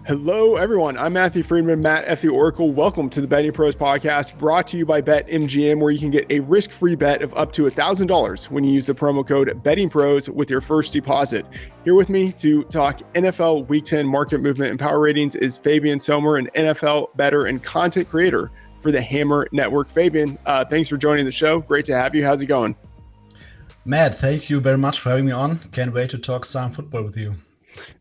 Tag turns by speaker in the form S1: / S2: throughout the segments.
S1: Hello, everyone. I'm Matthew Freedman, Matt F. the Oracle. Welcome to the BettingPros podcast, brought to you by BetMGM, where you can get a risk-free bet of up to $1,000 when you use the promo code BettingPros with your first deposit. Here with me to talk NFL Week 10 market movement and power ratings is Fabian Sommer, an NFL bettor and content creator for the Hammer Network. Fabian, thanks for joining the show. Great to have you. How's it going?
S2: Matt, thank you very much for having me on. Can't wait to talk some football with you.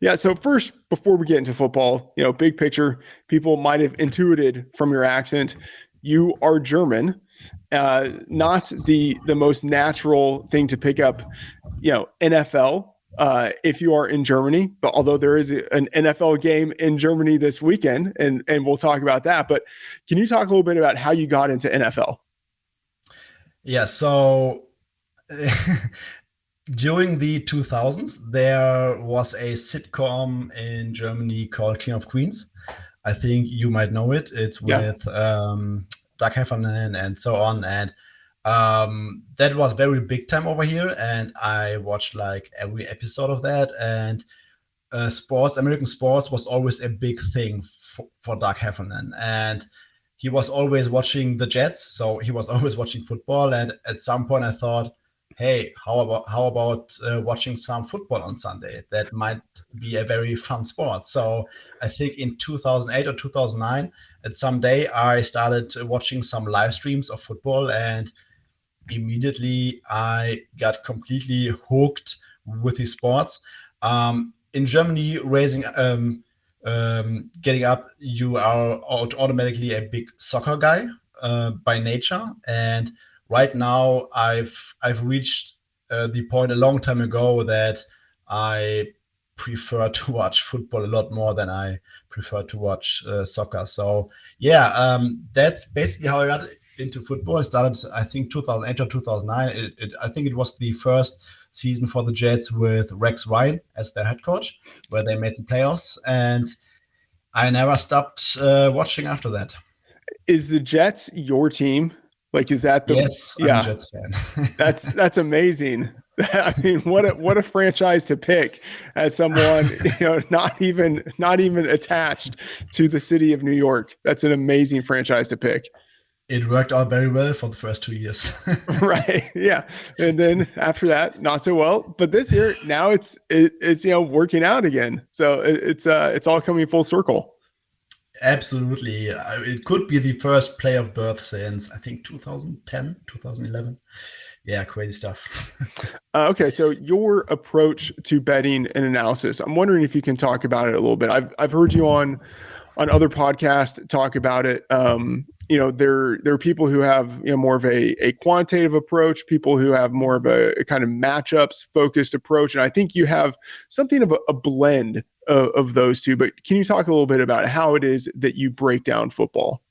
S1: Yeah. So first, before we get into football, big picture, people might have intuited from your accent, you are German. Not the most natural thing to pick up, NFL if you are in Germany. But although there is an NFL game in Germany this weekend, and we'll talk about that. But can you talk a little bit about how you got into NFL?
S2: Yeah. So during the 2000s, there was a sitcom in Germany called King of Queens. I think you might know it. It's with Doug Heffernan and so on. And that was very big time over here. And I watched like every episode of that. And American sports was always a big thing for Doug Heffernan. And he was always watching the Jets. So he was always watching football. And at some point I thought, hey, how about watching some football on Sunday? That might be a very fun sport. So I think in 2008 or 2009, at some day, I started watching some live streams of football, and immediately I got completely hooked with these sports. In Germany, getting up, you are automatically a big soccer guy by nature, and right now, I've reached the point a long time ago that I prefer to watch football a lot more than I prefer to watch soccer. So yeah, that's basically how I got into football. I started, I think, 2008 or 2009. I think it was the first season for the Jets with Rex Ryan as their head coach, where they made the playoffs, and I never stopped watching after that.
S1: Is the Jets your team? Like, is that the
S2: Yes, I'm a Jets fan.
S1: That's amazing. I mean, what a franchise to pick as someone, not even attached to the city of New York. That's an amazing franchise to pick.
S2: It worked out very well for the first 2 years.
S1: Right. Yeah. And then after that, not so well. But this year, now it's working out again. So it's all coming full circle.
S2: Absolutely. It could be the first playoff berth since, I think, 2010, 2011. Yeah, crazy stuff.
S1: Okay, so your approach to betting and analysis, I'm wondering if you can talk about it a little bit. I've heard you on other podcasts talk about it. There are people who have more of a quantitative approach, people who have more of a kind of matchups focused approach, and I think you have something of a blend of those two. But can you talk a little bit about how it is that you break down football?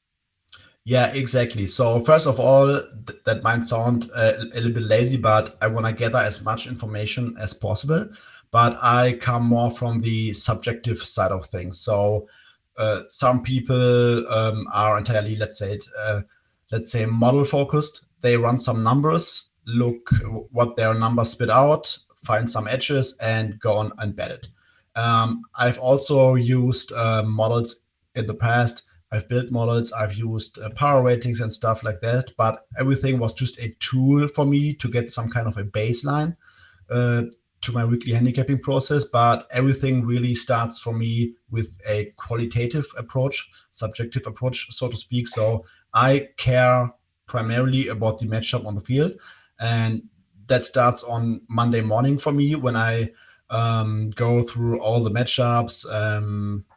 S2: Yeah, exactly. So first of all, that might sound a little bit lazy, but I want to gather as much information as possible. But I come more from the subjective side of things. So some people are entirely, let's say, model focused. They run some numbers, look what their numbers spit out, find some edges, and go on and bet it. I've also used models in the past. I've built models, I've used power ratings and stuff like that, but everything was just a tool for me to get some kind of a baseline to my weekly handicapping process. But everything really starts for me with a qualitative approach, subjective approach, so to speak. So I care primarily about the matchup on the field. And that starts on Monday morning for me when I go through all the matchups,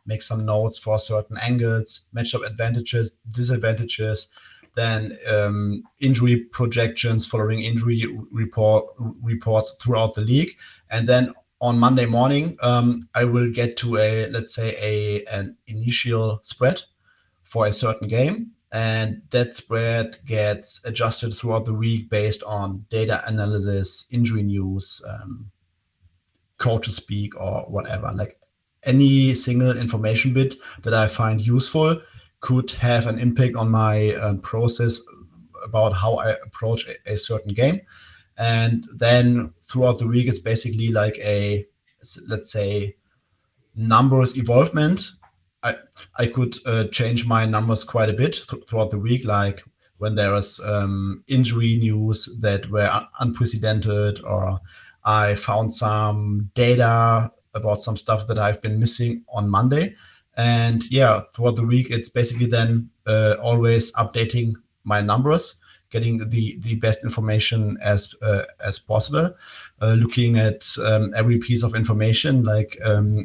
S2: make some notes for certain angles, matchup advantages, disadvantages, then injury projections following injury reports throughout the league. And then on Monday morning, I will get to an initial spread for a certain game. And that spread gets adjusted throughout the week based on data analysis, injury news, coaches speak, or whatever. Like any single information bit that I find useful could have an impact on my process about how I approach a certain game. And then throughout the week, it's basically like a, let's say, numbers evolvement I I could change my numbers quite a bit throughout the week, like when there is injury news that were unprecedented, or I found some data about some stuff that I've been missing on Monday. And yeah, throughout the week, it's basically then always updating my numbers, getting the best information as possible, looking at every piece of information, like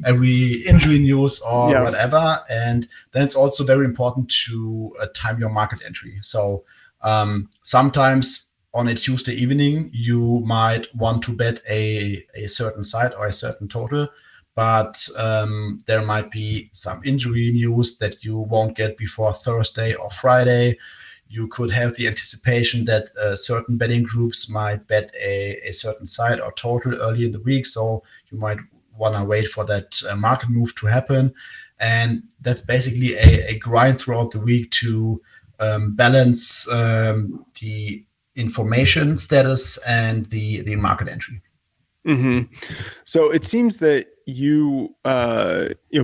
S2: every injury news or
S1: Yeah.
S2: whatever. And then it's also very important to time your market entry. So sometimes on a Tuesday evening, you might want to bet a certain side or a certain total, but there might be some injury news that you won't get before Thursday or Friday. You could have the anticipation that certain betting groups might bet a certain side or total early in the week. So you might want to wait for that market move to happen. And that's basically a grind throughout the week to balance the information status and the market entry.
S1: Mm-hmm. So it seems that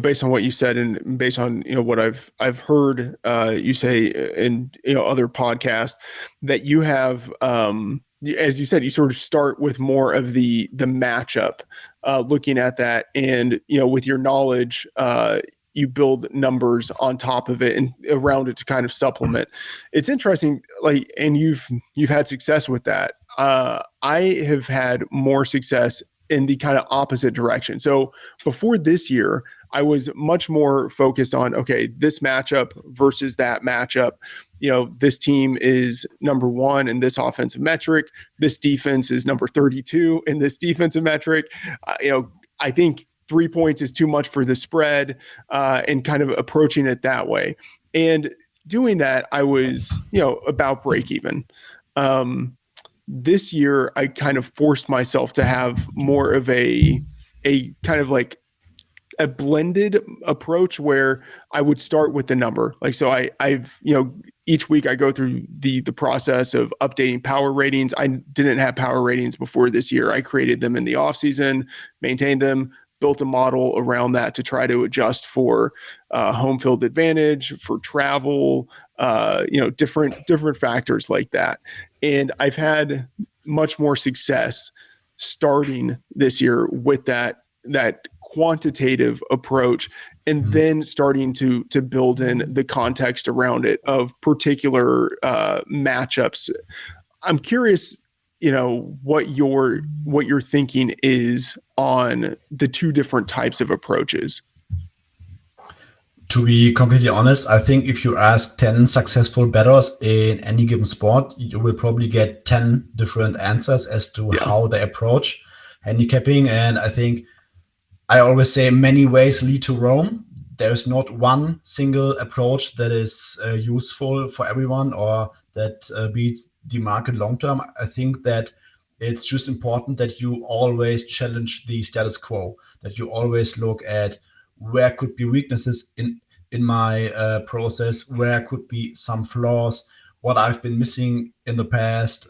S1: based on what you said and based on what I've heard you say in other podcasts, that you have, as you said, you sort of start with more of the matchup, looking at that, and with your knowledge, you build numbers on top of it and around it to kind of supplement. It's interesting, like, and you've had success with that. I have had more success in the kind of opposite direction. So before this year, I was much more focused on, okay, this matchup versus that matchup. This team is number one in this offensive metric. This defense is number 32 in this defensive metric. I think 3 points is too much for the spread, and kind of approaching it that way. And doing that, I was, about break even. This year, I kind of forced myself to have more of a kind of like a blended approach where I would start with the number. Like, so I've, each week I go through the process of updating power ratings. I didn't have power ratings before this year. I created them in the off season, maintained them, built a model around that to try to adjust for home field advantage, for travel, different factors like that. And I've had much more success starting this year with that quantitative approach, and then starting to build in the context around it of particular matchups. I'm curious, what your thinking is on the two different types of approaches.
S2: To be completely honest, I think if you ask 10 successful bettors in any given sport, you will probably get 10 different answers as to how they approach handicapping. And I think I always say many ways lead to Rome. There's not one single approach that is useful for everyone or that beats the market long term. I think that it's just important that you always challenge the status quo, that you always look at where could be weaknesses in my process, where could be some flaws, what I've been missing in the past.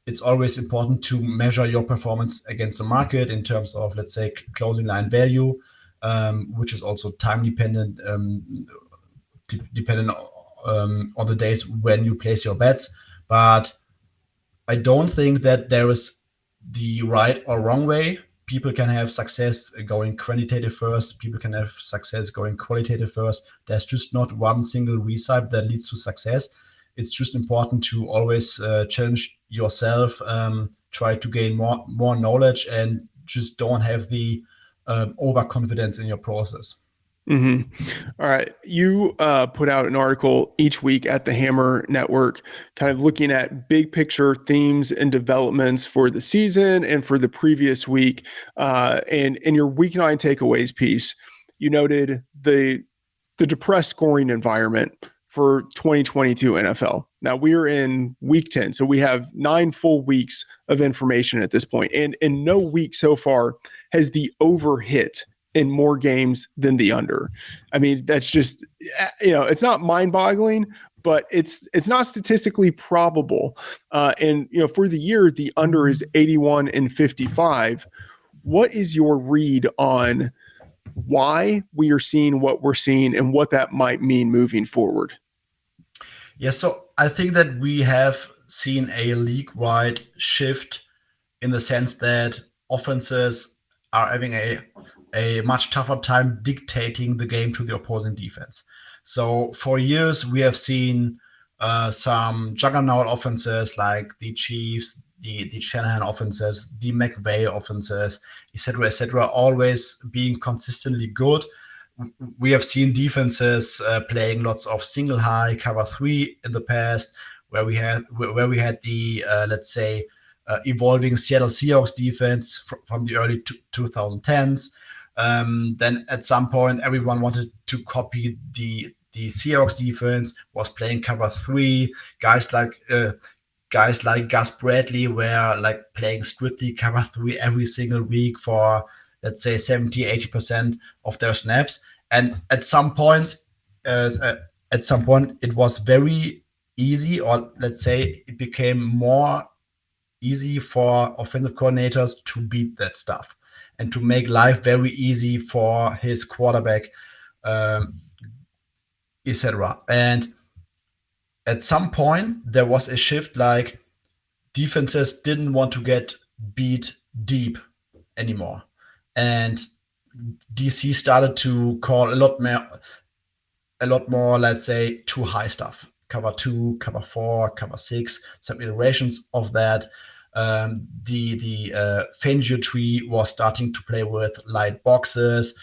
S2: It's always important to measure your performance against the market in terms of, let's say, closing line value, which is also time dependent, dependent on the days when you place your bets. But I don't think that there is the right or wrong way. People can have success going quantitative first. People can have success going qualitative first. There's just not one single recipe that leads to success. It's just important to always challenge yourself, try to gain more knowledge, and just don't have the overconfidence in your process.
S1: Mm-hmm. All right. You put out an article each week at the Hammer Network, kind of looking at big picture themes and developments for the season and for the previous week. And in your week 9 takeaways piece, you noted the depressed scoring environment for 2022 NFL. Now we're in week 10, so we have 9 full weeks of information at this point. And in no week so far has the over hit in more games than the under. I mean, that's just, it's not mind-boggling, but it's not statistically probable. And for the year, the under is 81 and 55. What is your read on why we are seeing what we're seeing and what that might mean moving forward.
S2: Yeah, so I think that we have seen a league-wide shift in the sense that offenses are having a much tougher time dictating the game to the opposing defense. So for years, we have seen some juggernaut offenses like the Chiefs, the Shanahan offenses, the McVay offenses, etc., always being consistently good. We have seen defenses playing lots of single high cover 3 in the past, where we had the let's say evolving Seattle Seahawks defense from the early 2010s. Then at some point, everyone wanted to copy the Seahawks defense, was playing cover 3. Guys like Gus Bradley were like playing strictly cover 3 every single week for, let's say, 70-80% of their snaps. And at some point, it was very easy, or let's say it became more easy for offensive coordinators to beat that stuff and to make life very easy for his quarterback, etc. And at some point, there was a shift, like defenses didn't want to get beat deep anymore. And DC started to call a lot more, let's say, too high stuff. Cover 2, cover 4, cover 6, some iterations of that. The Fangio tree was starting to play with light boxes,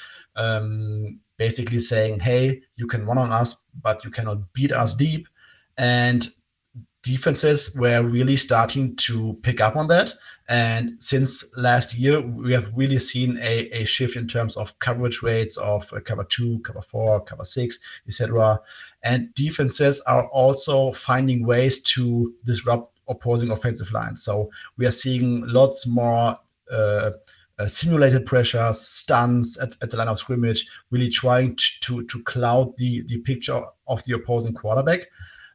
S2: basically saying, hey, you can run on us, but you cannot beat us deep. And defenses were really starting to pick up on that. And since last year, we have really seen a shift in terms of coverage rates of cover 2, cover 4, cover 6, etc. And defenses are also finding ways to disrupt opposing offensive lines. So we are seeing lots more simulated pressures, stunts at the line of scrimmage, really trying to cloud the picture of the opposing quarterback.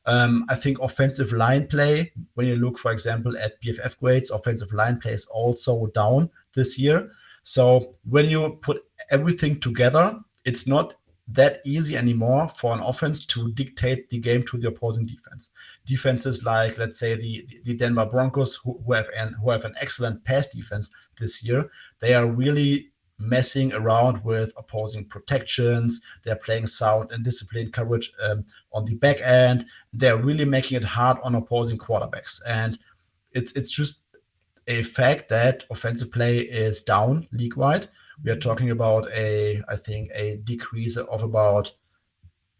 S2: I think offensive line play, when you look, for example, at PFF grades, offensive line play is also down this year. So when you put everything together, it's not that easy anymore for an offense to dictate the game to the opposing defense. Defenses like, let's say, the Denver Broncos, who have an excellent pass defense this year, they are really messing around with opposing protections. They're playing sound and disciplined coverage on the back end. They're really making it hard on opposing quarterbacks. And it's just a fact that offensive play is down league-wide. We are talking about I think a decrease of about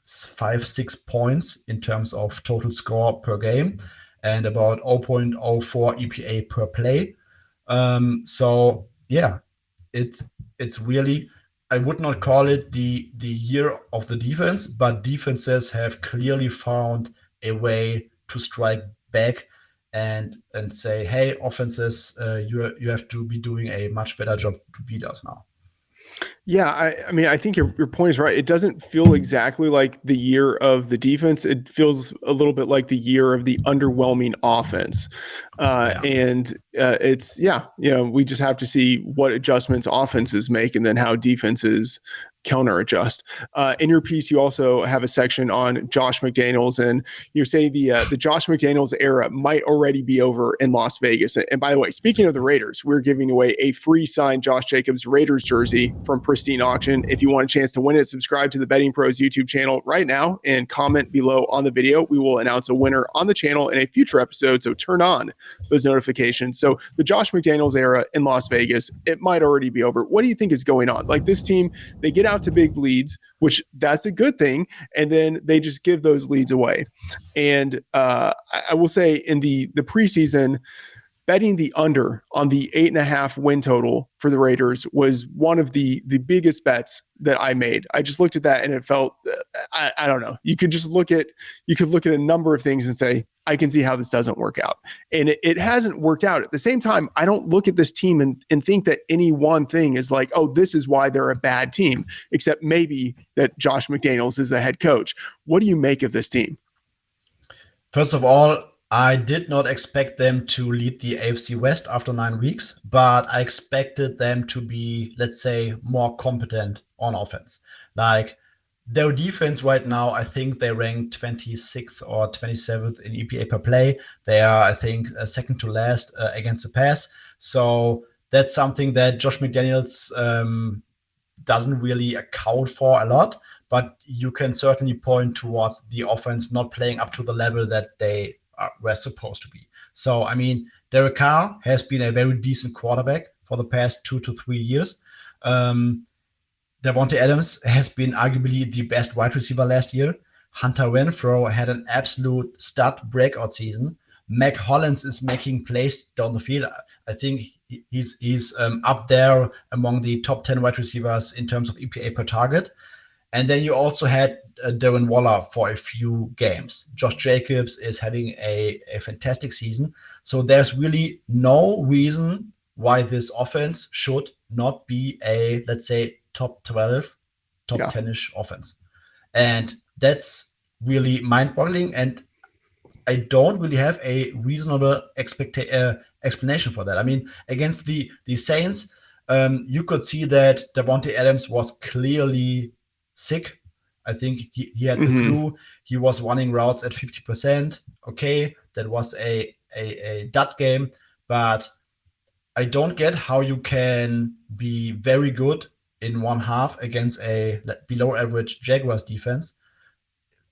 S2: 5-6 points in terms of total score per game and about 0.04 EPA per play. So yeah, it's really, I would not call it the year of the defense, but defenses have clearly found a way to strike back and say, hey, offenses, you have to be doing a much better job to beat us now.
S1: Yeah, I mean, I think your point is right. It doesn't feel exactly like the year of the defense. It feels a little bit like the year of the underwhelming offense. And it's, we just have to see what adjustments offenses make and then how defenses counter adjust. In your piece, you also have a section on Josh McDaniels, and you say the Josh McDaniels era might already be over in Las Vegas. And by the way, speaking of the Raiders, we're giving away a free signed Josh Jacobs Raiders jersey from Pristine Auction. If you want a chance to win it, subscribe to the BettingPros YouTube channel right now and comment below on the video. We will announce a winner on the channel in a future episode, so turn on those notifications. So the Josh McDaniels era in Las Vegas, it might already be over. What do you think is going on? Like, this team, they get out to big leads, which that's a good thing, and then they just give those leads away. And I will say in the preseason, betting the under on the 8.5 win total for the Raiders was one of the biggest bets that I made. I just looked at that and it felt, I don't know. You could look at a number of things and say, I can see how this doesn't work out. And it hasn't worked out. At the same time, I don't look at this team and think that any one thing is like, oh, this is why they're a bad team, except maybe that Josh McDaniels is the head coach. What do you make of this team?
S2: First of all, I did not expect them to lead the AFC West after 9 weeks, but I expected them to be, let's say, more competent on offense. Like their defense right now, I think they rank 26th or 27th in EPA per play. They are, I think, second to last against the pass. So that's something that Josh McDaniels doesn't really account for a lot, but you can certainly point towards the offense not playing up to the level that they were supposed to be. So, I mean, Derek Carr has been a very decent quarterback for the past 2 to 3 years. Davante Adams has been arguably the best wide receiver last year. Hunter Renfrow had an absolute stud breakout season. Mac Hollins is making plays down the field. I think he's up there among the top 10 wide receivers in terms of EPA per target. And then you also had Darren Waller for a few games. Josh Jacobs is having a fantastic season. So there's really no reason why this offense should not be a, let's say, top 12, top 10-ish offense. And that's really mind-boggling. And I don't really have a reasonable explanation for that. I mean, against the Saints, you could see that Davante Adams was clearly sick. I think he had the flu. He was running routes at 50%. Okay, that was a dud game. But I don't get how you can be very good in one half against a below average Jaguars defense.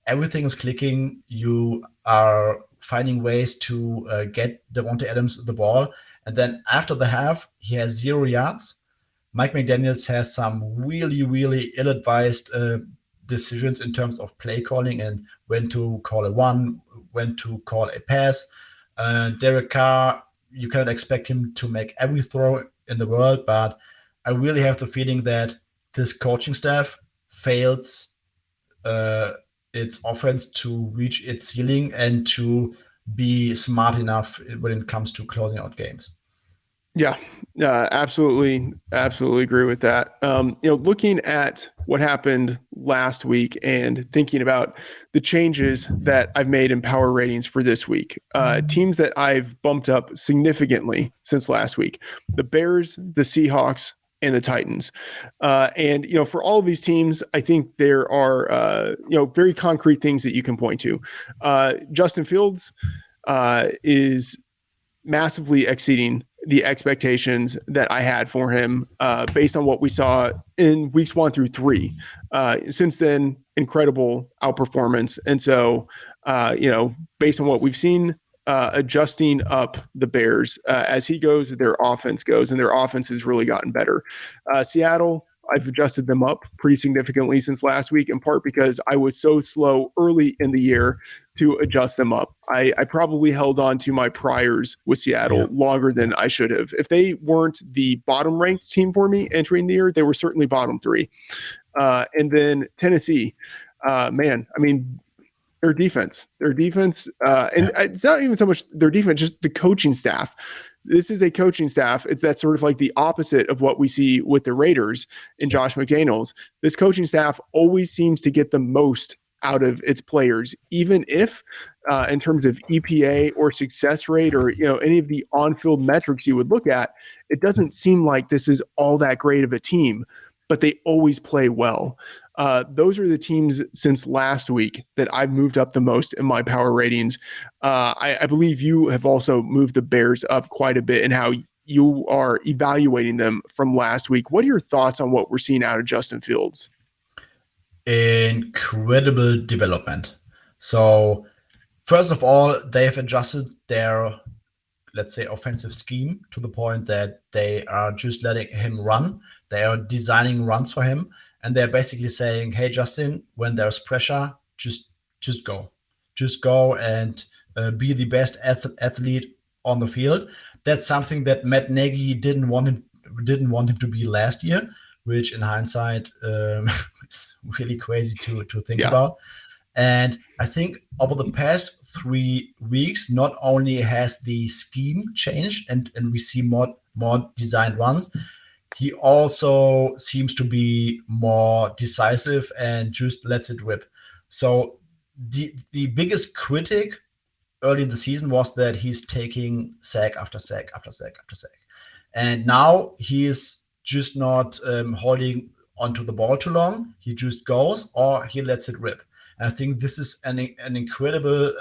S2: Everything is clicking. You are finding ways to get Davante Adams the ball. And then after the half, he has 0 yards. Mike McDaniels has some really, really ill-advised decisions in terms of play calling and when to call a run, when to call a pass. Derek Carr, you cannot expect him to make every throw in the world, but I really have the feeling that this coaching staff fails its offense to reach its ceiling and to be smart enough when it comes to closing out games.
S1: Yeah, absolutely agree with that. Looking at what happened last week and thinking about the changes that I've made in power ratings for this week, teams that I've bumped up significantly since last week: the Bears, the Seahawks, and the Titans. And for all of these teams, I think there are very concrete things that you can point to. Justin Fields is massively exceeding the expectations that I had for him based on what we saw in weeks 1 through 3. Since then, incredible outperformance. And so, based on what we've seen, adjusting up the Bears as he goes, their offense goes, and their offense has really gotten better. Seattle, I've adjusted them up pretty significantly since last week, in part because I was so slow early in the year to adjust them up. I probably held on to my priors with Seattle longer than I should have. If they weren't the bottom ranked team for me entering the year, they were certainly bottom 3. And then Tennessee, their defense, and it's not even so much their defense, just the coaching staff. This is a coaching staff. That's sort of like the opposite of what we see with the Raiders and Josh McDaniels. This coaching staff always seems to get the most out of its players, even if in terms of EPA or success rate or any of the on-field metrics you would look at, it doesn't seem like this is all that great of a team, but they always play well. Those are the teams since last week that I've moved up the most in my power ratings. I believe you have also moved the Bears up quite a bit in how you are evaluating them from last week. What are your thoughts on what we're seeing out of Justin Fields?
S2: Incredible development. So, first of all, they have adjusted their, let's say, offensive scheme to the point that they are just letting him run. They are designing runs for him. And they're basically saying, hey, Justin, when there's pressure, just go. Just go and be the best athlete on the field. That's something that Matt Nagy didn't want him to be last year, which in hindsight is really crazy to think about. And I think over the past 3 weeks, not only has the scheme changed and we see more designed runs, he also seems to be more decisive and just lets it rip. So the biggest critic early in the season was that he's taking sack after sack after sack after sack. And now he is just not holding onto the ball too long. He just goes or he lets it rip. And I think this is an incredible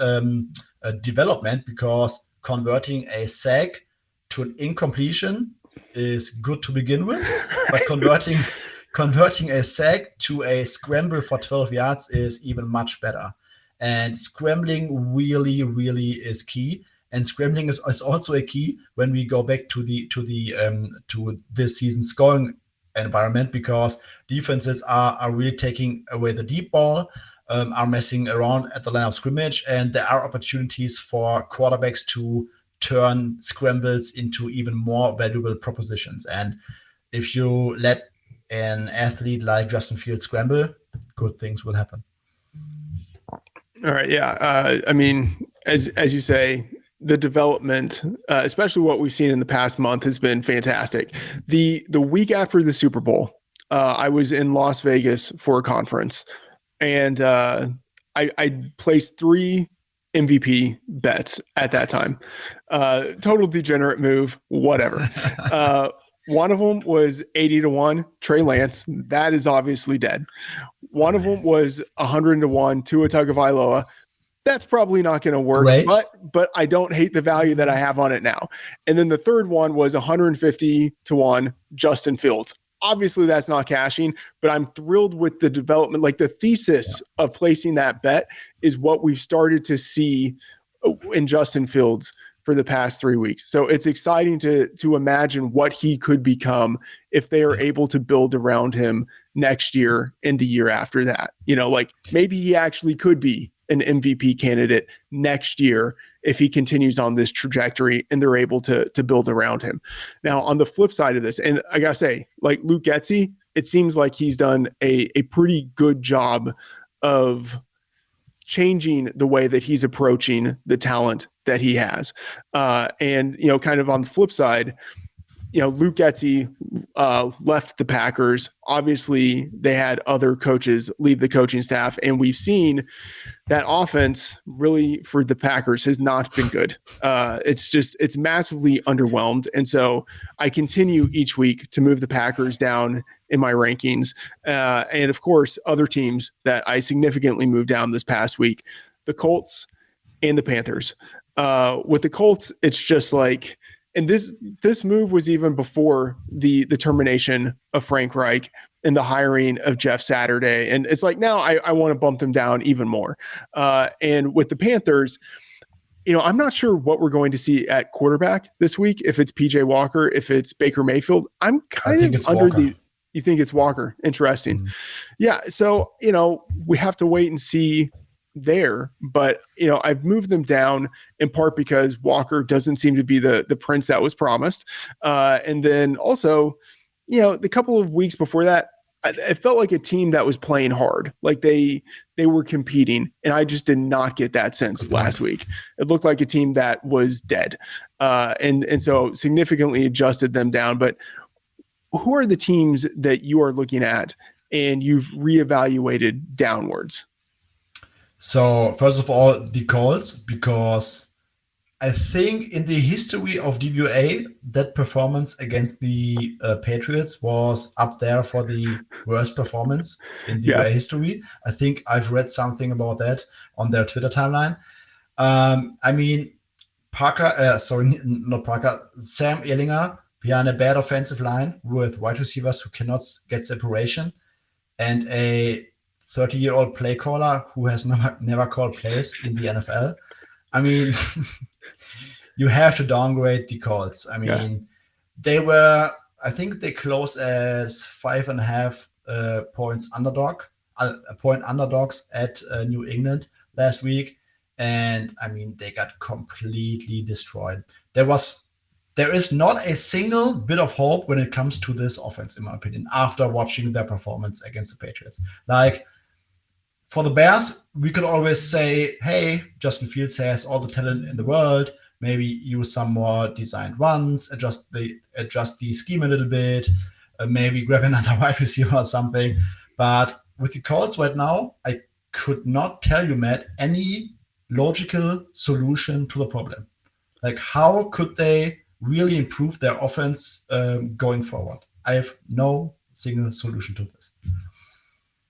S2: development, because converting a sack to an incompletion is good to begin with, but converting a sack to a scramble for 12 yards is even much better. And scrambling really, really is key. And scrambling is also a key when we go back to this season's scoring environment, because defenses are really taking away the deep ball, are messing around at the line of scrimmage, and there are opportunities for quarterbacks to turn scrambles into even more valuable propositions. And if you let an athlete like Justin Fields scramble, good things will happen.
S1: All right. Yeah. I mean, as you say, the development, especially what we've seen in the past month, has been fantastic. The week after the Super Bowl, I was in Las Vegas for a conference, and I placed 3 MVP bets at that time. Total degenerate move, whatever. One of them was 80-1 Trey Lance. That is obviously dead. One of them was 100-1 Tua Tagovailoa. That's probably not going to work,
S2: Great.
S1: but I don't hate the value that I have on it now. And then the third one was 150-1 Justin Fields. Obviously, that's not cashing, but I'm thrilled with the development. Like, the thesis of placing that bet is what we've started to see in Justin Fields for the past 3 weeks. So it's exciting to imagine what he could become if they are able to build around him next year and the year after that. Like, maybe he actually could be an MVP candidate next year if he continues on this trajectory and they're able to build around him. Now, on the flip side of this, and I gotta say, like Luke Getsy, it seems like he's done a pretty good job of changing the way that he's approaching the talent that he has. And kind of on the flip side, Luke Getsy left the Packers. Obviously, they had other coaches leave the coaching staff, and we've seen that offense really for the Packers has not been good. It's massively underwhelmed. And so I continue each week to move the Packers down in my rankings. And of course, other teams that I significantly moved down this past week, the Colts and the Panthers. With the Colts, it's just like, and this move was even before the termination of Frank Reich and the hiring of Jeff Saturday. And it's like, now I want to bump them down even more. And with the Panthers, I'm not sure what we're going to see at quarterback this week, if it's PJ Walker, if it's Baker Mayfield. I'm kind of under
S2: Walker.
S1: You think it's Walker? Interesting. Mm-hmm. Yeah. So, we have to wait and see there, but I've moved them down in part because Walker doesn't seem to be the prince that was promised, and then also the couple of weeks before that, it felt like a team that was playing hard, like they were competing, and I just did not get that sense last week. It looked like a team that was dead, and so significantly adjusted them down. But who are the teams that you are looking at and you've reevaluated downwards?
S2: So first of all, the Colts, because I think in the history of DVOA, that performance against the Patriots was up there for the worst performance in DVOA history. I think I've read something about that on their Twitter timeline. I mean, Sam Ehlinger behind a bad offensive line with wide receivers who cannot get separation, and a 30-year-old play caller who has never called plays in the NFL. I mean, you have to downgrade the Colts. I mean, I think they closed as 5.5 points underdogs at New England last week. And I mean, they got completely destroyed. There is not a single bit of hope when it comes to this offense, in my opinion, after watching their performance against the Patriots. Like, for the Bears, we could always say, hey, Justin Fields has all the talent in the world. Maybe use some more designed runs, adjust the scheme a little bit, maybe grab another wide receiver or something. But with the Colts right now, I could not tell you, Matt, any logical solution to the problem. Like, how could they really improve their offense going forward? I have no single solution to this.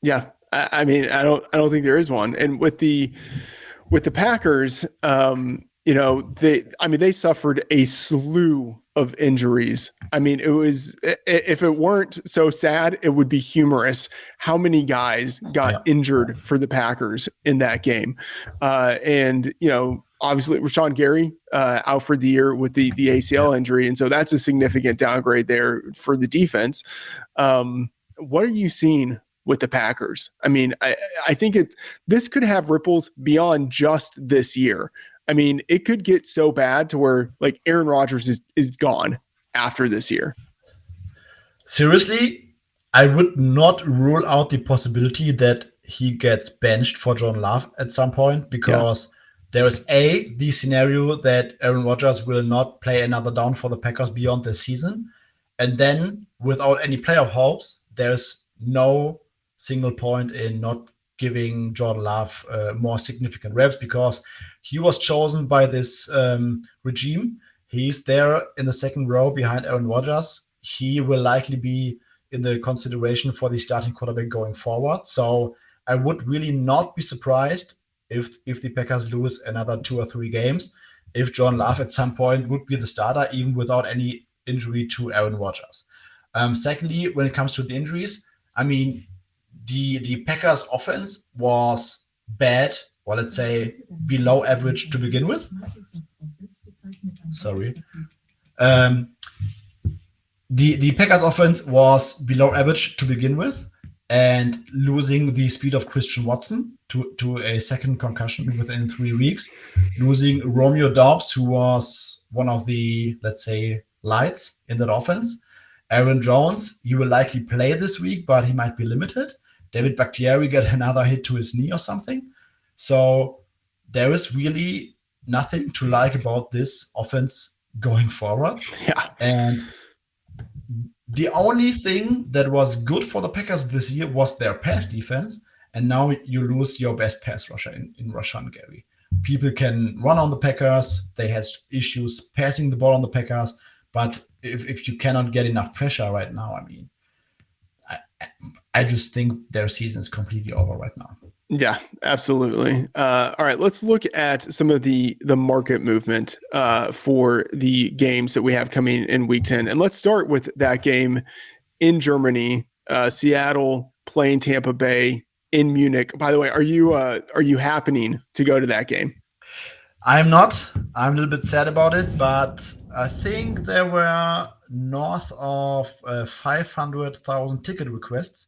S1: Yeah, I mean, I don't think there is one. And with the Packers, they suffered a slew of injuries. I mean, it was, if it weren't so sad, it would be humorous how many guys got injured for the Packers in that game. And obviously Rashawn Gary out for the year with the ACL injury, and so that's a significant downgrade there for the defense. What are you seeing with the Packers? I mean, I think this could have ripples beyond just this year. I mean, it could get so bad to where like Aaron Rodgers is gone after this year.
S2: Seriously, I would not rule out the possibility that he gets benched for John Love at some point, because there is the scenario that Aaron Rodgers will not play another down for the Packers beyond the season. And then without any playoff hopes, there's no single point in not giving Jordan Love more significant reps, because he was chosen by this regime. He's there in the second row behind Aaron Rodgers. He will likely be in the consideration for the starting quarterback going forward. So I would really not be surprised if the Packers lose another 2 or 3 games, if Jordan Love at some point would be the starter, even without any injury to Aaron Rodgers. Secondly, when it comes to the injuries, I mean, the Packers offense was bad, or let's say below average to begin with. Sorry. The Packers offense was below average to begin with, and losing the speed of Christian Watson to a second concussion within 3 weeks, losing Romeo Doubs, who was one of the, let's say, lights in that offense. Aaron Jones, he will likely play this week, but he might be limited. David Bakhtiari got another hit to his knee or something. So there is really nothing to like about this offense going forward.
S1: Yeah.
S2: And the only thing that was good for the Packers this year was their pass defense. And now you lose your best pass rusher in Rashawn Gary. People can run on the Packers. They had issues passing the ball on the Packers. But if you cannot get enough pressure right now, I mean, I just think their season is completely over right now.
S1: Yeah, absolutely. All right, let's look at some of the market movement for the games that we have coming in Week 10. And let's start with that game in Germany, Seattle playing Tampa Bay in Munich. By the way, are you happening to go to that game?
S2: I'm not. I'm a little bit sad about it, but I think there were north of 500,000 ticket requests.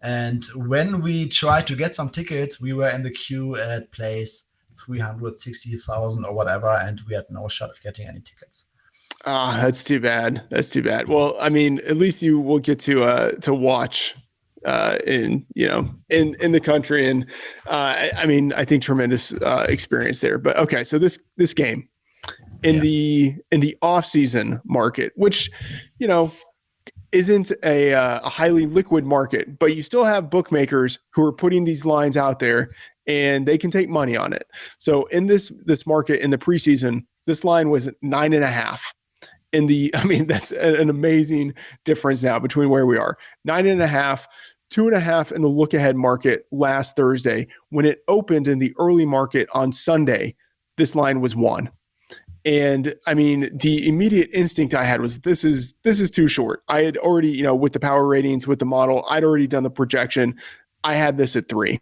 S2: And when we tried to get some tickets, we were in the queue at place 360,000 or whatever, and we had no shot at getting any tickets.
S1: That's too bad. That's too bad. Well, I mean, at least you will get to watch in the country, and I mean, I think tremendous experience there. But okay, so this game in the off-season market, which isn't a highly liquid market, but you still have bookmakers who are putting these lines out there, and they can take money on it. So in this market in the preseason, this line was 9.5. I mean, that's an amazing difference now between where we are. 9.5, 2.5 in the look ahead market last Thursday. When it opened in the early market on Sunday, this line was 1. And I mean, the immediate instinct I had was this is too short. I had already, with the power ratings, with the model, I'd already done the projection. I had this at 3.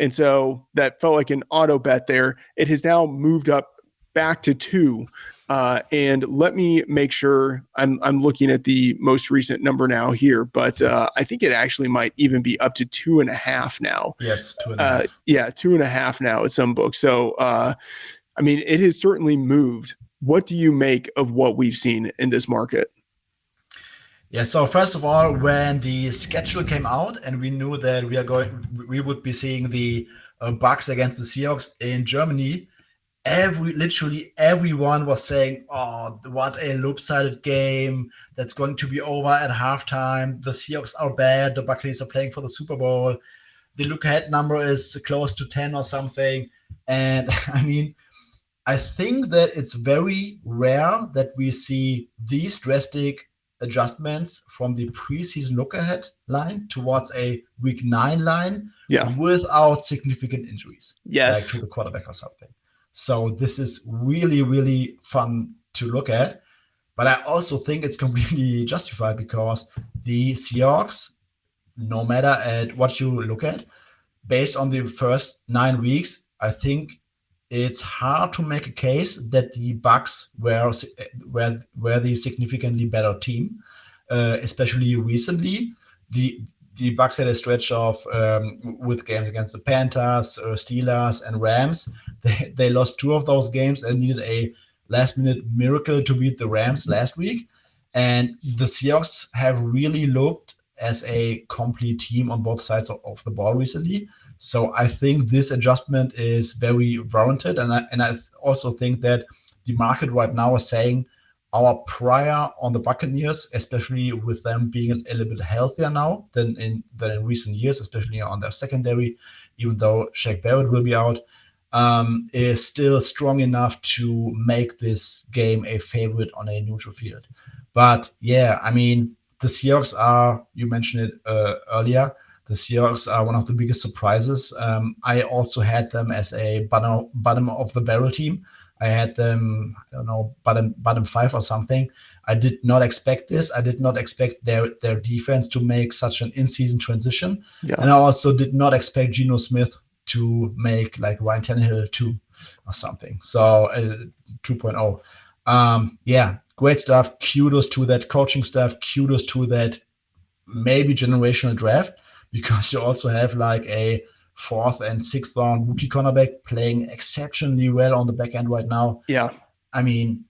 S1: And so that felt like an auto bet there. It has now moved up back to 2. And let me make sure I'm looking at the most recent number now here, but I think it actually might even be up to 2.5 now.
S2: Yes, 2.5.
S1: 2.5 now at some books. So, I mean, it has certainly moved. What do you make of what we've seen in this market?
S2: Yeah, so first of all, when the schedule came out and we knew that we would be seeing the Bucs against the Seahawks in Germany, literally everyone was saying, "Oh, what a lopsided game! That's going to be over at halftime. The Seahawks are bad. The Buccaneers are playing for the Super Bowl. The look ahead number is close to 10 or something." And I mean, I think that it's very rare that we see these drastic adjustments from the preseason look ahead line towards a week 9 line
S1: Yeah.
S2: without significant injuries, like to
S1: Yes.
S2: the quarterback or something. So this is really, really fun to look at. But I also think it's completely justified because the Seahawks, no matter at what you look at, based on the first 9 weeks, I think it's hard to make a case that the Bucks were the significantly better team, especially recently. The Bucks had a stretch of with games against the Panthers, Steelers, and Rams. They lost 2 of those games and needed a last-minute miracle to beat the Rams last week. And the Seahawks have really looked as a complete team on both sides of the ball recently. So I think this adjustment is very warranted. And I also think that the market right now is saying our prior on the Buccaneers, especially with them being a little bit healthier now than in recent years, especially on their secondary, even though Shaq Barrett will be out, is still strong enough to make this game a favorite on a neutral field. But yeah, I mean, the Seahawks are, you mentioned it earlier, the Seahawks are one of the biggest surprises. I also had them as a bottom of the barrel team. I had them, I don't know, bottom 5 or something. I did not expect this. I did not expect their defense to make such an in-season transition.
S1: Yeah.
S2: And I also did not expect Geno Smith to make like Ryan Tannehill 2 or something. So 2.0. Yeah, great stuff. Kudos to that coaching staff. Kudos to that maybe generational draft, because you also have like a 4th and 6th round rookie cornerback playing exceptionally well on the back end right now.
S1: Yeah.
S2: I mean,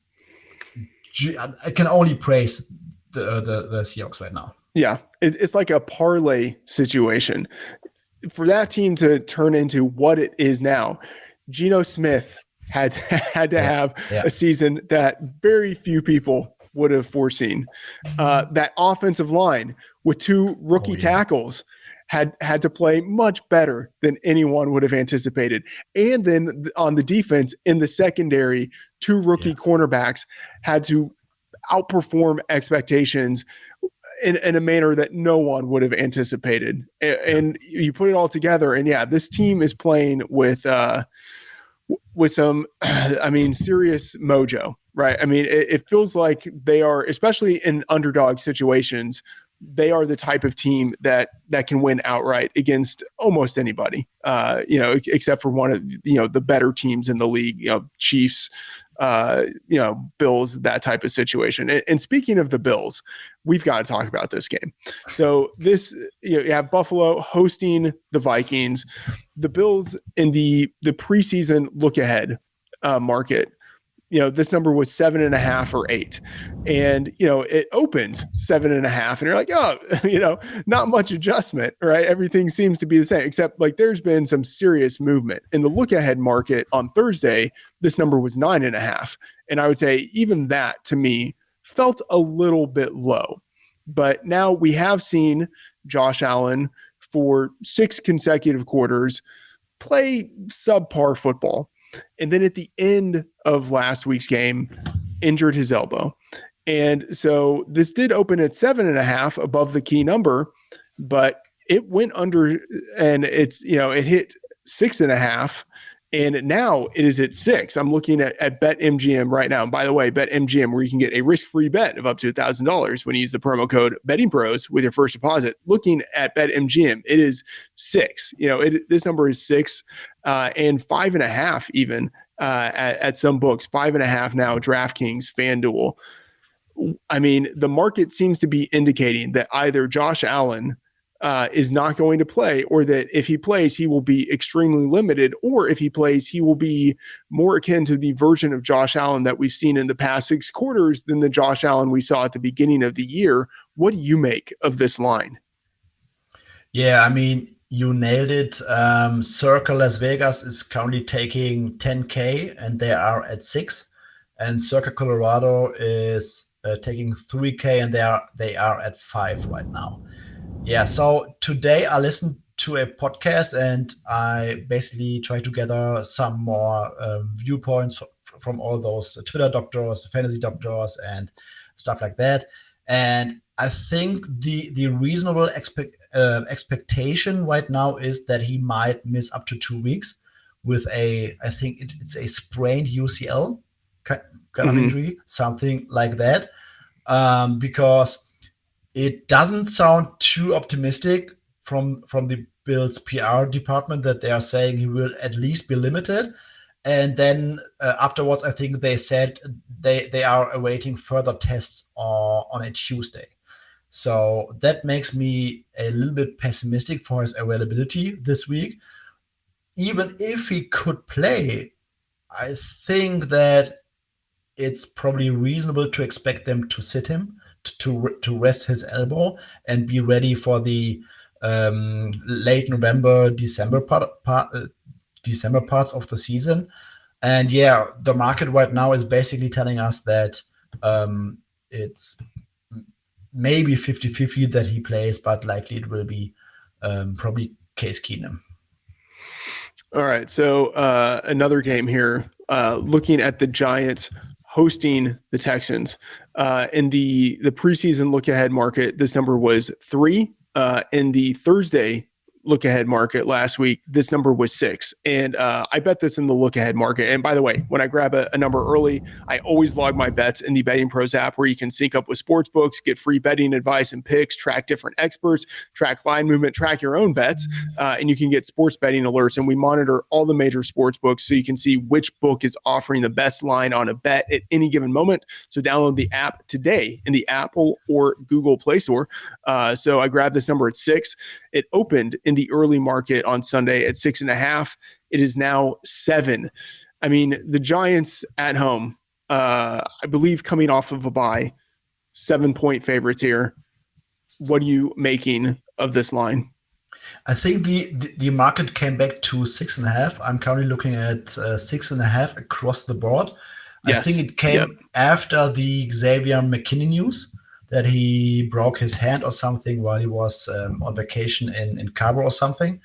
S2: I can only praise the Seahawks right now.
S1: Yeah. It's like a parlay situation. For that team to turn into what it is now, Geno Smith had to have a season that very few people would have foreseen. That offensive line with 2 rookie tackles had to play much better than anyone would have anticipated. And then on the defense in the secondary, 2 rookie cornerbacks had to outperform expectations in a manner that no one would have anticipated. And you put it all together, and yeah, this team is playing with some, I mean, serious mojo, right? I mean, it feels like they are, especially in underdog situations, they are the type of team that can win outright against almost anybody, except for one of, the better teams in the league, Chiefs, Bills, that type of situation. And speaking of the Bills, we've got to talk about this game. So this, you have Buffalo hosting the Vikings. The Bills in the preseason look ahead market, this number was 7.5 or 8. And, it opens 7.5 and you're like, oh, not much adjustment, right? Everything seems to be the same, except like there's been some serious movement in the look ahead market. On Thursday, this number was 9.5. And I would say even that to me felt a little bit low, but now we have seen Josh Allen for 6 consecutive quarters play subpar football. And then at the end of last week's game, injured his elbow. And so this did open at 7.5 above the key number, but it went under, and it's, it hit 6.5. And now it is at 6. I'm looking at BetMGM right now. And by the way, BetMGM, where you can get a risk-free bet of up to $1,000 when you use the promo code BettingPros with your first deposit. Looking at BetMGM, it is 6. This number is 6 and 5.5 even at some books. 5.5 now. DraftKings, FanDuel. I mean, the market seems to be indicating that either Josh Allen is not going to play, or that if he plays, he will be extremely limited, or if he plays, he will be more akin to the version of Josh Allen that we've seen in the past 6 quarters than the Josh Allen we saw at the beginning of the year. What do you make of this line?
S2: Yeah, I mean, you nailed it. Circle Las Vegas is currently taking 10K and they are at 6. And Circle Colorado is taking 3K and they are at 5 right now. Yeah, so today I listened to a podcast and I basically try to gather some more viewpoints from all those Twitter doctors, fantasy doctors, and stuff like that. And I think the reasonable expectation right now is that he might miss up to 2 weeks with I think it's a sprained UCL kind of
S1: Mhm.
S2: injury, something like that, because it doesn't sound too optimistic from the Bills PR department that they are saying he will at least be limited. And then afterwards, I think they said they are awaiting further tests on a Tuesday. So that makes me a little bit pessimistic for his availability this week. Even if he could play, I think that it's probably reasonable to expect them to sit him to rest his elbow and be ready for the late November, December parts of the season. And yeah, the market right now is basically telling us that it's maybe 50-50 that he plays, but likely it will be probably Case Keenum.
S1: All right. So another game here, looking at the Giants hosting the Texans. In the preseason look ahead market, this number was 3. In the Thursday look ahead market last week, this number was 6. And I bet this in the look ahead market. And by the way, when I grab a number early, I always log my bets in the BettingPros app where you can sync up with sports books, get free betting advice and picks, track different experts, track line movement, track your own bets, and you can get sports betting alerts. And we monitor all the major sports books so you can see which book is offering the best line on a bet at any given moment. So download the app today in the Apple or Google Play Store. So I grabbed this number at 6. It opened in the early market on Sunday at 6.5. It is now 7. I mean, the Giants at home, I believe coming off of a bye, 7-point favorites here. What are you making of this line?
S2: I think the market came back to 6.5. I'm currently looking at 6.5 across the board.
S1: Yes.
S2: I think it came after the Xavier McKinney news that he broke his hand or something while he was on vacation in Cabo or something.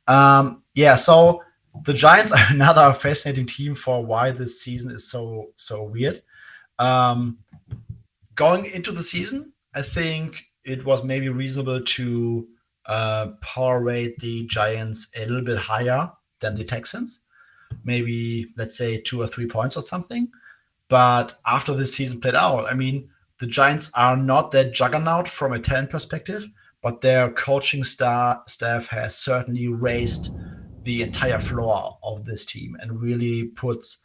S2: So the Giants are another fascinating team for why this season is so weird. Going into the season, I think it was maybe reasonable to power rate the Giants a little bit higher than the Texans. Maybe, let's say, 2 or 3 points or something. But after this season played out, I mean, the Giants are not that juggernaut from a talent perspective, but their coaching staff has certainly raised the entire floor of this team and really puts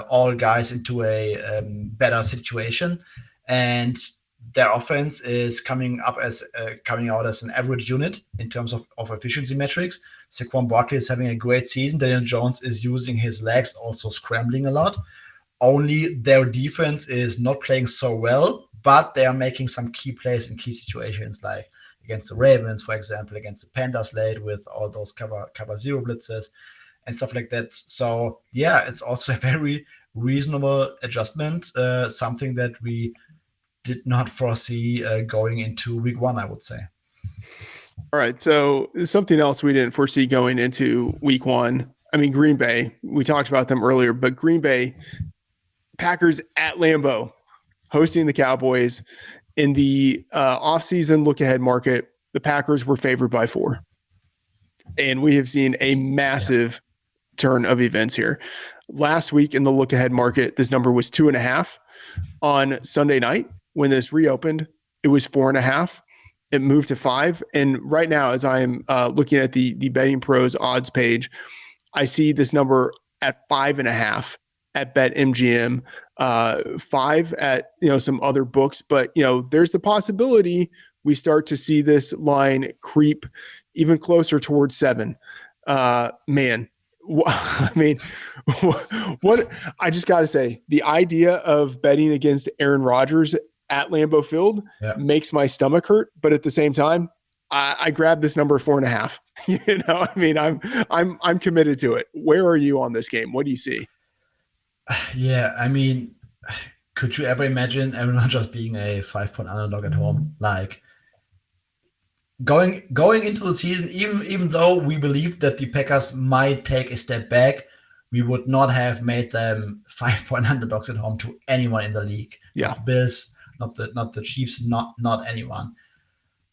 S2: all guys into a better situation. And their offense is coming out as an average unit in terms of efficiency metrics. Saquon Barkley is having a great season. Daniel Jones is using his legs, also scrambling a lot. Only their defense is not playing so well, but they are making some key plays in key situations, like against the Ravens, for example, against the Panthers late with all those cover zero blitzes and stuff like that. So yeah, it's also a very reasonable adjustment, something that we did not foresee going into week 1, I would say.
S1: All right. So something else we didn't foresee going into week 1. I mean, Green Bay, we talked about them earlier, but Green Bay, Packers at Lambeau, hosting the Cowboys. In the offseason look-ahead market, the Packers were favored by 4. And we have seen a massive turn of events here. Last week in the look-ahead market, this number was 2.5. On Sunday night, when this reopened, it was 4.5. It moved to 5. And right now, as I am looking at the BettingPros odds page, I see this number at 5.5 at BetMGM, 5 at some other books, but there's the possibility we start to see this line creep even closer towards 7. Man, I mean, what I just got to say, the idea of betting against Aaron Rodgers at Lambeau Field makes my stomach hurt, but at the same time, I grabbed this number 4.5. I mean, I'm committed to it. Where are you on this game? What do you see?
S2: Yeah, I mean, could you ever imagine Aaron Rodgers being a 5-point underdog at home? Like, going into the season, even though we believe that the Packers might take a step back, we would not have made them 5-point underdogs at home to anyone in the league.
S1: Yeah.
S2: Not the Bills, not the Chiefs, not anyone.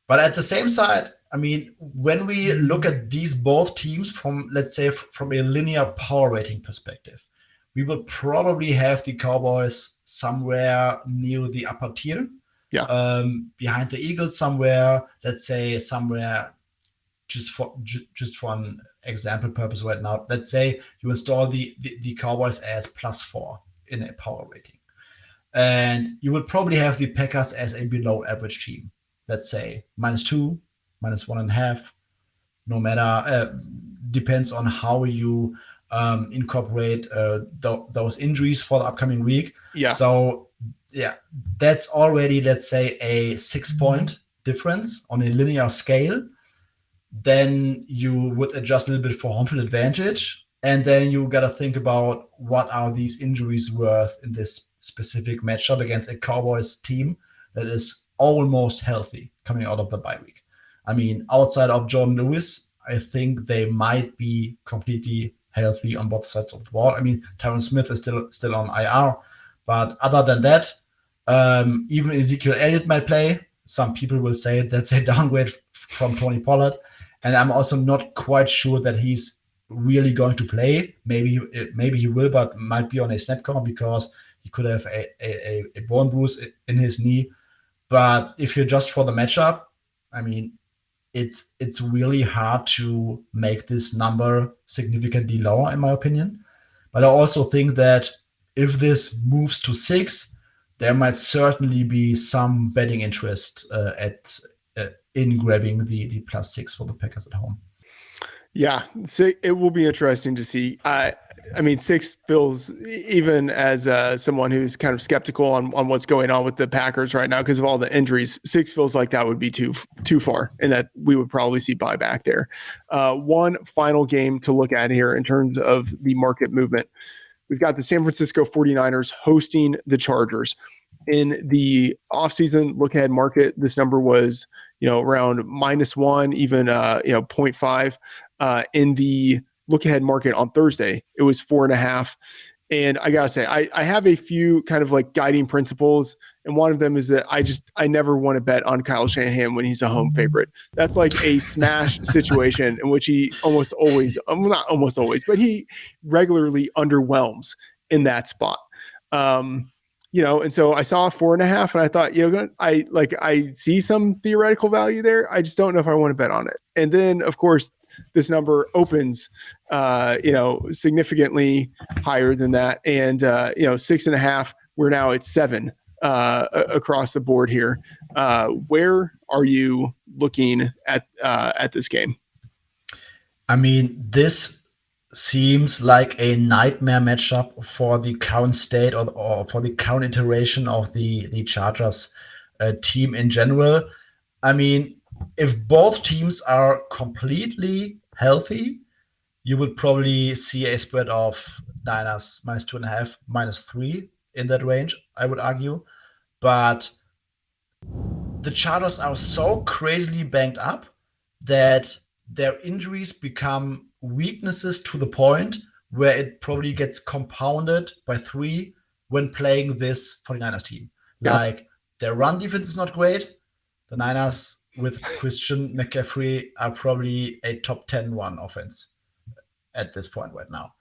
S2: But at the same side, I mean, when we look at these both teams from, let's say, from a linear power rating perspective, we will probably have the Cowboys somewhere near the upper tier.
S1: Yeah.
S2: Behind the Eagles somewhere, let's say somewhere, just for an example purpose right now, let's say you install the Cowboys as +4 in a power rating. And you would probably have the Packers as a below average team. Let's say -2, -1.5, no matter, depends on how you incorporate those injuries for the upcoming week.
S1: Yeah.
S2: So, yeah, that's already, let's say, a 6-point difference on a linear scale. Then you would adjust a little bit for home field advantage. And then you got to think about what are these injuries worth in this specific matchup against a Cowboys team that is almost healthy coming out of the bye week. I mean, outside of Jordan Lewis, I think they might be completely healthy on both sides of the ball. I mean, Tyron Smith is still on IR, but other than that, even Ezekiel Elliott might play. Some people will say that's a downgrade from Tony Pollard, and I'm also not quite sure that he's really going to play. Maybe he will, but might be on a snap count because he could have a bone bruise in his knee. But if you're just for the matchup, I mean, it's really hard to make this number significantly lower, in my opinion. But I also think that if this moves to 6, there might certainly be some betting interest in grabbing the +6 for the Packers at home.
S1: Yeah, so it will be interesting to see. I mean, 6 feels, even as someone who's kind of skeptical on what's going on with the Packers right now because of all the injuries, 6 feels like that would be too far, and that we would probably see buyback there. One final game to look at here in terms of the market movement. We've got the San Francisco 49ers hosting the Chargers. In the offseason look-ahead market, this number was, around -1, even, 0.5. In the look-ahead market on Thursday, it was 4.5. And I got to say, I have a few kind of like guiding principles. And one of them is that I never want to bet on Kyle Shanahan when he's a home favorite. That's like a smash situation in which he almost always, not almost always, but he regularly underwhelms in that spot. And so I saw 4.5 and I thought, I see some theoretical value there. I just don't know if I want to bet on it. And then of course this number opens, significantly higher than that. And, 6.5, we're now at 7 across the board here. Where are you looking at this game?
S2: I mean, this seems like a nightmare matchup for the current state or for the current iteration of the Chargers team in general. I mean, if both teams are completely healthy, you would probably see a spread of Niners -2.5, -3 in that range, I would argue. But the Chargers are so crazily banged up that their injuries become weaknesses to the point where it probably gets compounded by 3 when playing this 49ers team.
S1: Yeah.
S2: Like, their run defense is not great. The Niners with Christian McCaffrey are probably a top 10 run offense at this point right now.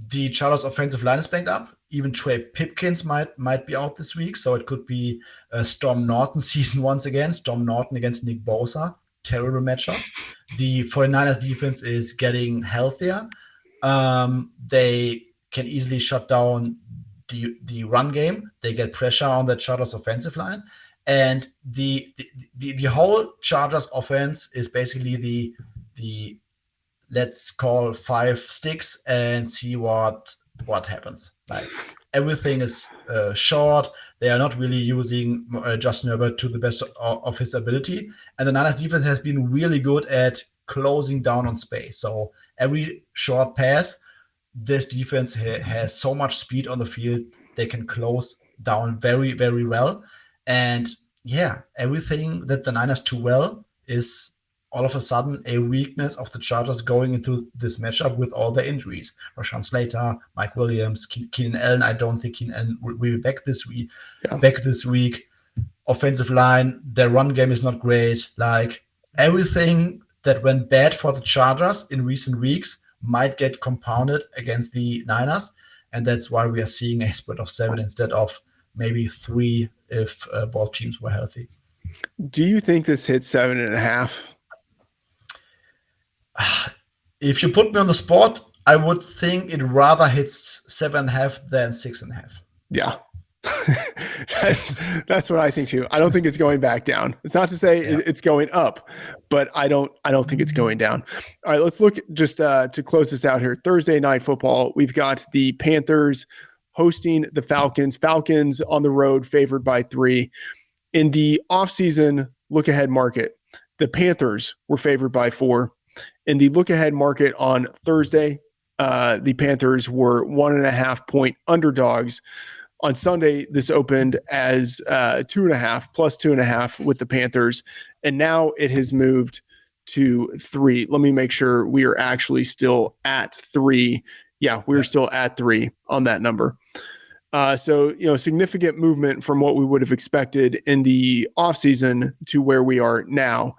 S2: The Chargers offensive line is banged up. Even Trey Pipkins might be out this week, so it could be a Storm Norton season once again. Storm Norton against Nick Bosa. Terrible matchup. The 49ers defense is getting healthier. They can easily shut down the run game. They get pressure on the Chargers offensive line. And the whole Chargers offense is basically the let's call 5 sticks and see what happens. Like, everything is short. They are not really using Justin Herbert to the best of his ability. And the Niners defense has been really good at closing down on space. So every short pass, this defense has so much speed on the field. They can close down very, very well. And yeah, everything that the Niners do well is all of a sudden a weakness of the Chargers going into this matchup with all their injuries. Rashawn Slater, Mike Williams, Keenan Allen. I don't think Keenan Allen will be back this week.
S1: Yeah.
S2: Offensive line, their run game is not great. Like everything that went bad for the Chargers in recent weeks might get compounded against the Niners. And that's why we are seeing a spread of 7 instead of maybe 3 if both teams were healthy.
S1: Do you think this hits 7.5?
S2: If you put me on the spot, I would think it rather hits 7.5 than 6.5.
S1: Yeah. that's what I think too. I don't think it's going back down. It's not to say it's going up, but I don't think it's going down. All right, let's look just to close this out here. Thursday night football. We've got the Panthers hosting the Falcons. Falcons on the road, favored by 3. In the offseason look-ahead market, the Panthers were favored by 4. In the look-ahead market on Thursday, the Panthers were 1.5-point underdogs. On Sunday, this opened as 2.5 plus 2.5 with the Panthers, and now it has moved to 3. Let me make sure we are actually still at 3. Yeah, we're still at 3 on that number. So, significant movement from what we would have expected in the offseason to where we are now.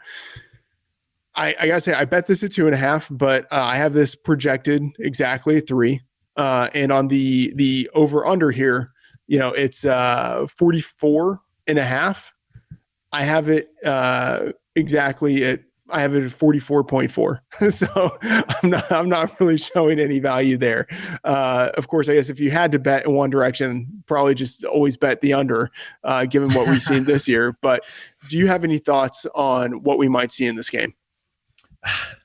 S1: I gotta say, I bet this at 2.5, but I have this projected exactly 3. And on the over under here, it's 44.5. I have it exactly at 44.4. So I'm not really showing any value there. Of course, I guess if you had to bet in one direction, probably just always bet the under, given what we've seen this year. But do you have any thoughts on what we might see in this game?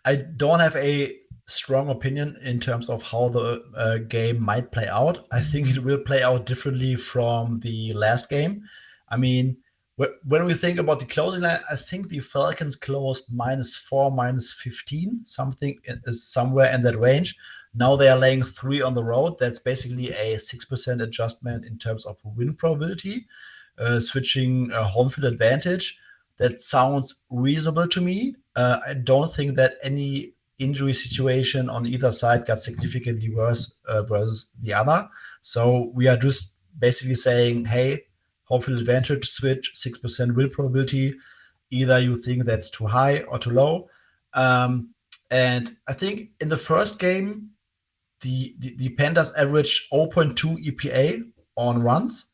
S2: I don't have a strong opinion in terms of how the game might play out. I think it will play out differently from the last game. I mean, when we think about the closing line, I think the Falcons closed -4, -15, something is somewhere in that range. Now they are laying 3 on the road. That's basically a 6% adjustment in terms of win probability, switching home field advantage. That sounds reasonable to me. I don't think that any injury situation on either side got significantly worse versus the other. So we are just basically saying, hey, home field advantage switch, 6% win probability. Either you think that's too high or too low. And I think in the first game, the Panthers averaged 0.2 EPA on runs.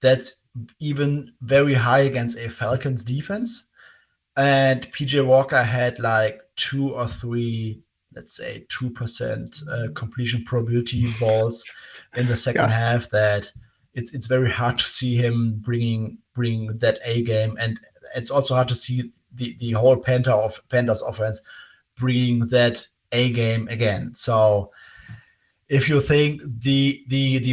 S2: That's even very high against a Falcons defense. And PJ Walker had like 2 or 3, let's say 2% completion probability balls in the second half. That it's very hard to see him bring that A game, and it's also hard to see the whole Panthers offense bringing that A game again. So if you think the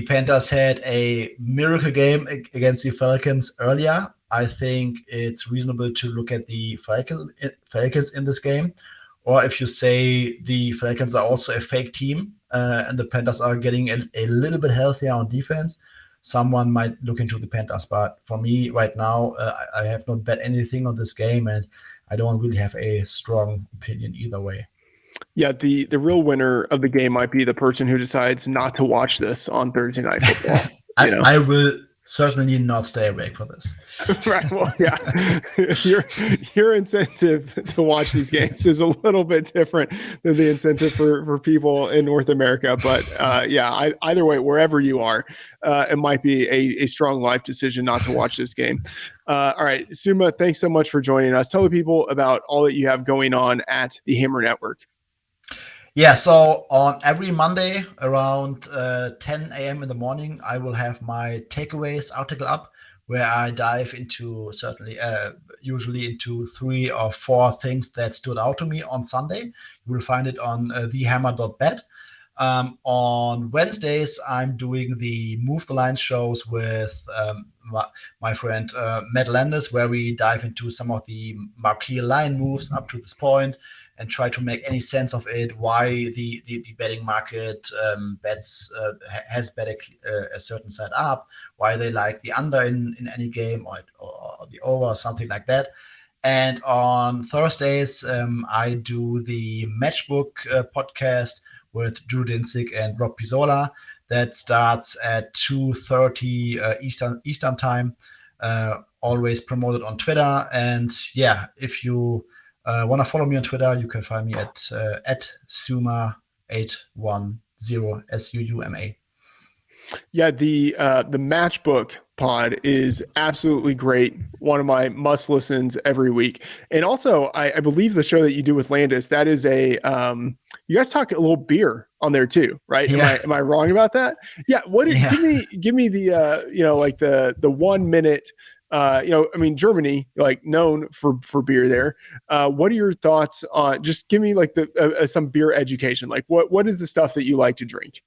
S2: Panthers had a miracle game against the Falcons earlier, I think it's reasonable to look at the Falcons in this game. Or if you say the Falcons are also a fake team and the Panthers are getting a little bit healthier on defense, someone might look into the Panthers. But for me right now, I have not bet anything on this game, and I don't really have a strong opinion either way.
S1: Yeah, the real winner of the game might be the person who decides not to watch this on Thursday Night Football.
S2: I will certainly not stay awake for this.
S1: Right. Well, yeah, your incentive to watch these games is a little bit different than the incentive for people in North America. But either way, wherever you are, it might be a strong life decision not to watch this game. All right, Suma, thanks so much for joining us. Tell the people about all that you have going on at the Hammer Network.
S2: Yeah, so on every Monday around 10 a.m. in the morning, I will have my takeaways article up, where I dive into usually into 3 or 4 things that stood out to me on Sunday. You will find it on thehammer.bet. On Wednesdays, I'm doing the Move the Line shows with my friend Matt Landis, where we dive into some of the marquee line moves up to this point and try to make any sense of it, why the betting market bets has bet a certain side up, why they like the under in any game, or the over, or something like that. And on Thursdays, I do the Matchbook podcast with Drew Dinzig and Rob Pizzola. That starts at 2:30 Eastern time. Always promoted on Twitter. And yeah, if you want to follow me on Twitter, you can find me at Suma810 SUUMA.
S1: Yeah, the Matchbook pod is absolutely great. One of my must listens every week. And also, I believe the show that you do with Landis, that is a you guys talk a little beer on there too, right?
S2: Yeah.
S1: Am I wrong about that? Yeah. Give me the like the 1 minute. Germany, like, known for beer there. What are your thoughts on? Just give me like some beer education. Like, what is the stuff that you like to drink?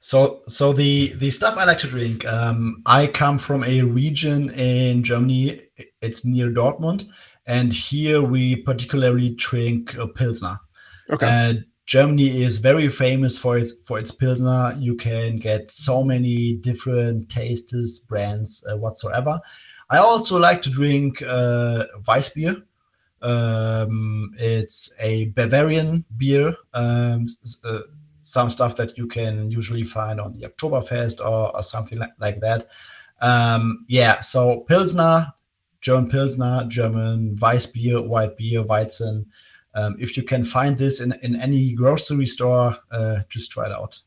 S2: So the stuff I like to drink, I come from a region in Germany. It's near Dortmund, and here we particularly drink Pilsner.
S1: Okay.
S2: Germany is very famous for its Pilsner. You can get so many different tastes, brands, whatsoever. I also like to drink Weissbier. It's a Bavarian beer. Some stuff that you can usually find on the Oktoberfest or something like that. So Pilsner, German Weissbier, white beer, Weizen. If you can find this in any grocery store, just try it out.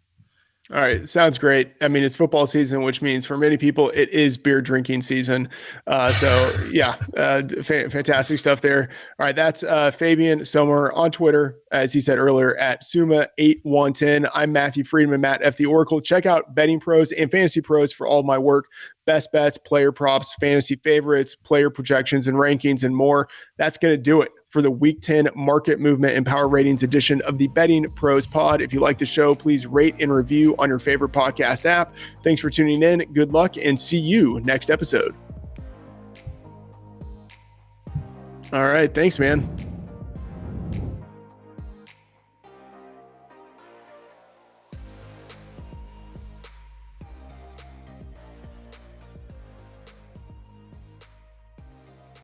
S1: All right. Sounds great. I mean, it's football season, which means for many people, it is beer drinking season. Fantastic stuff there. All right. That's Fabian Sommer on Twitter, as he said earlier, at Suma8110. I'm Matthew Freedman, Matt F. The Oracle. Check out Betting Pros and Fantasy Pros for all of my work. Best bets, player props, fantasy favorites, player projections and rankings, and more. That's going to do it for the Week 10 Market Movement and Power Ratings edition of the Betting Pros Pod. If you like the show, please rate and review on your favorite podcast app. Thanks for tuning in. Good luck, and see you next episode. All right. Thanks, man.